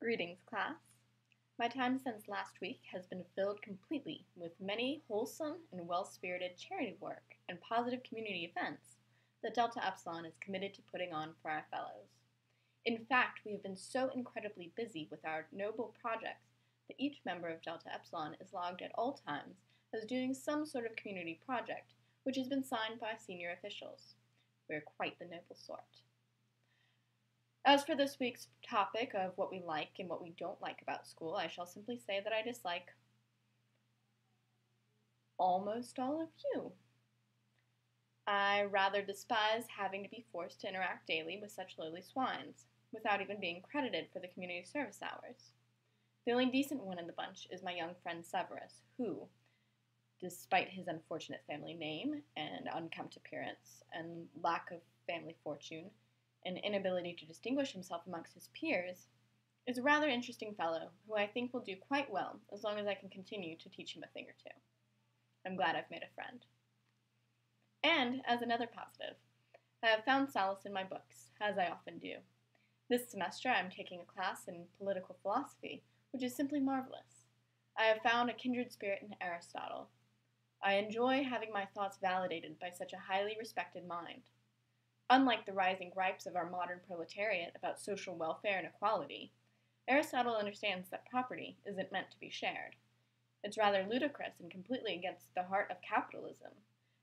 Greetings, class. My time since last week has been filled completely with many wholesome and well-spirited charity work and positive community events that Delta Epsilon is committed to putting on for our fellows. In fact, we have been so incredibly busy with our noble projects that each member of Delta Epsilon is logged at all times as doing some sort of community project, which has been signed by senior officials. We are quite the noble sort. As for this week's topic of what we like and what we don't like about school, I shall simply say that I dislike almost all of you. I rather despise having to be forced to interact daily with such lowly swines, without even being credited for the community service hours. The only decent one in the bunch is my young friend Severus, who, despite his unfortunate family name and unkempt appearance and lack of family fortune, and inability to distinguish himself amongst his peers, is a rather interesting fellow who I think will do quite well as long as I can continue to teach him a thing or two. I'm glad I've made a friend. And, as another positive, I have found solace in my books, as I often do. This semester I am taking a class in political philosophy, which is simply marvelous. I have found a kindred spirit in Aristotle. I enjoy having my thoughts validated by such a highly respected mind. Unlike the rising gripes of our modern proletariat about social welfare and equality, Aristotle understands that property isn't meant to be shared. It's rather ludicrous and completely against the heart of capitalism.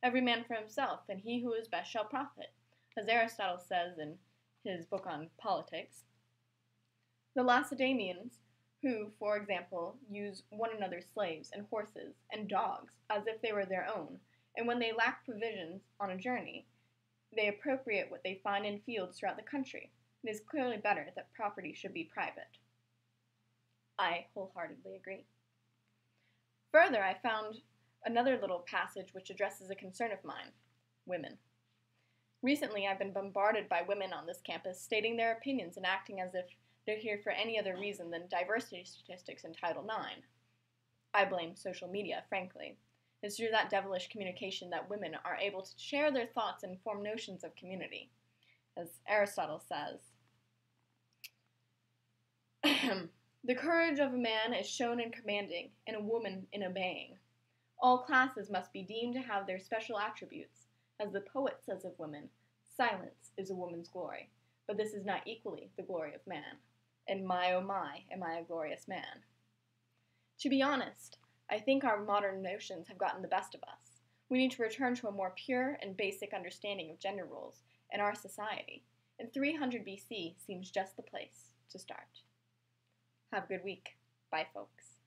Every man for himself, and he who is best shall profit, as Aristotle says in his book on politics. The Lacedaemonians, who, for example, use one another's slaves and horses and dogs as if they were their own, and when they lack provisions on a journey, they appropriate what they find in fields throughout the country. It is clearly better that property should be private. I wholeheartedly agree. Further, I found another little passage which addresses a concern of mine: women. Recently, I've been bombarded by women on this campus stating their opinions and acting as if they're here for any other reason than diversity statistics in Title IX. I blame social media, frankly. It's through that devilish communication that women are able to share their thoughts and form notions of community. As Aristotle says, the courage of a man is shown in commanding, and a woman in obeying. All classes must be deemed to have their special attributes. As the poet says of women, silence is a woman's glory, but this is not equally the glory of man. And my, oh my, am I a glorious man. To be honest, I think our modern notions have gotten the best of us. We need to return to a more pure and basic understanding of gender roles in our society, and 300 BC seems just the place to start. Have a good week. Bye, folks.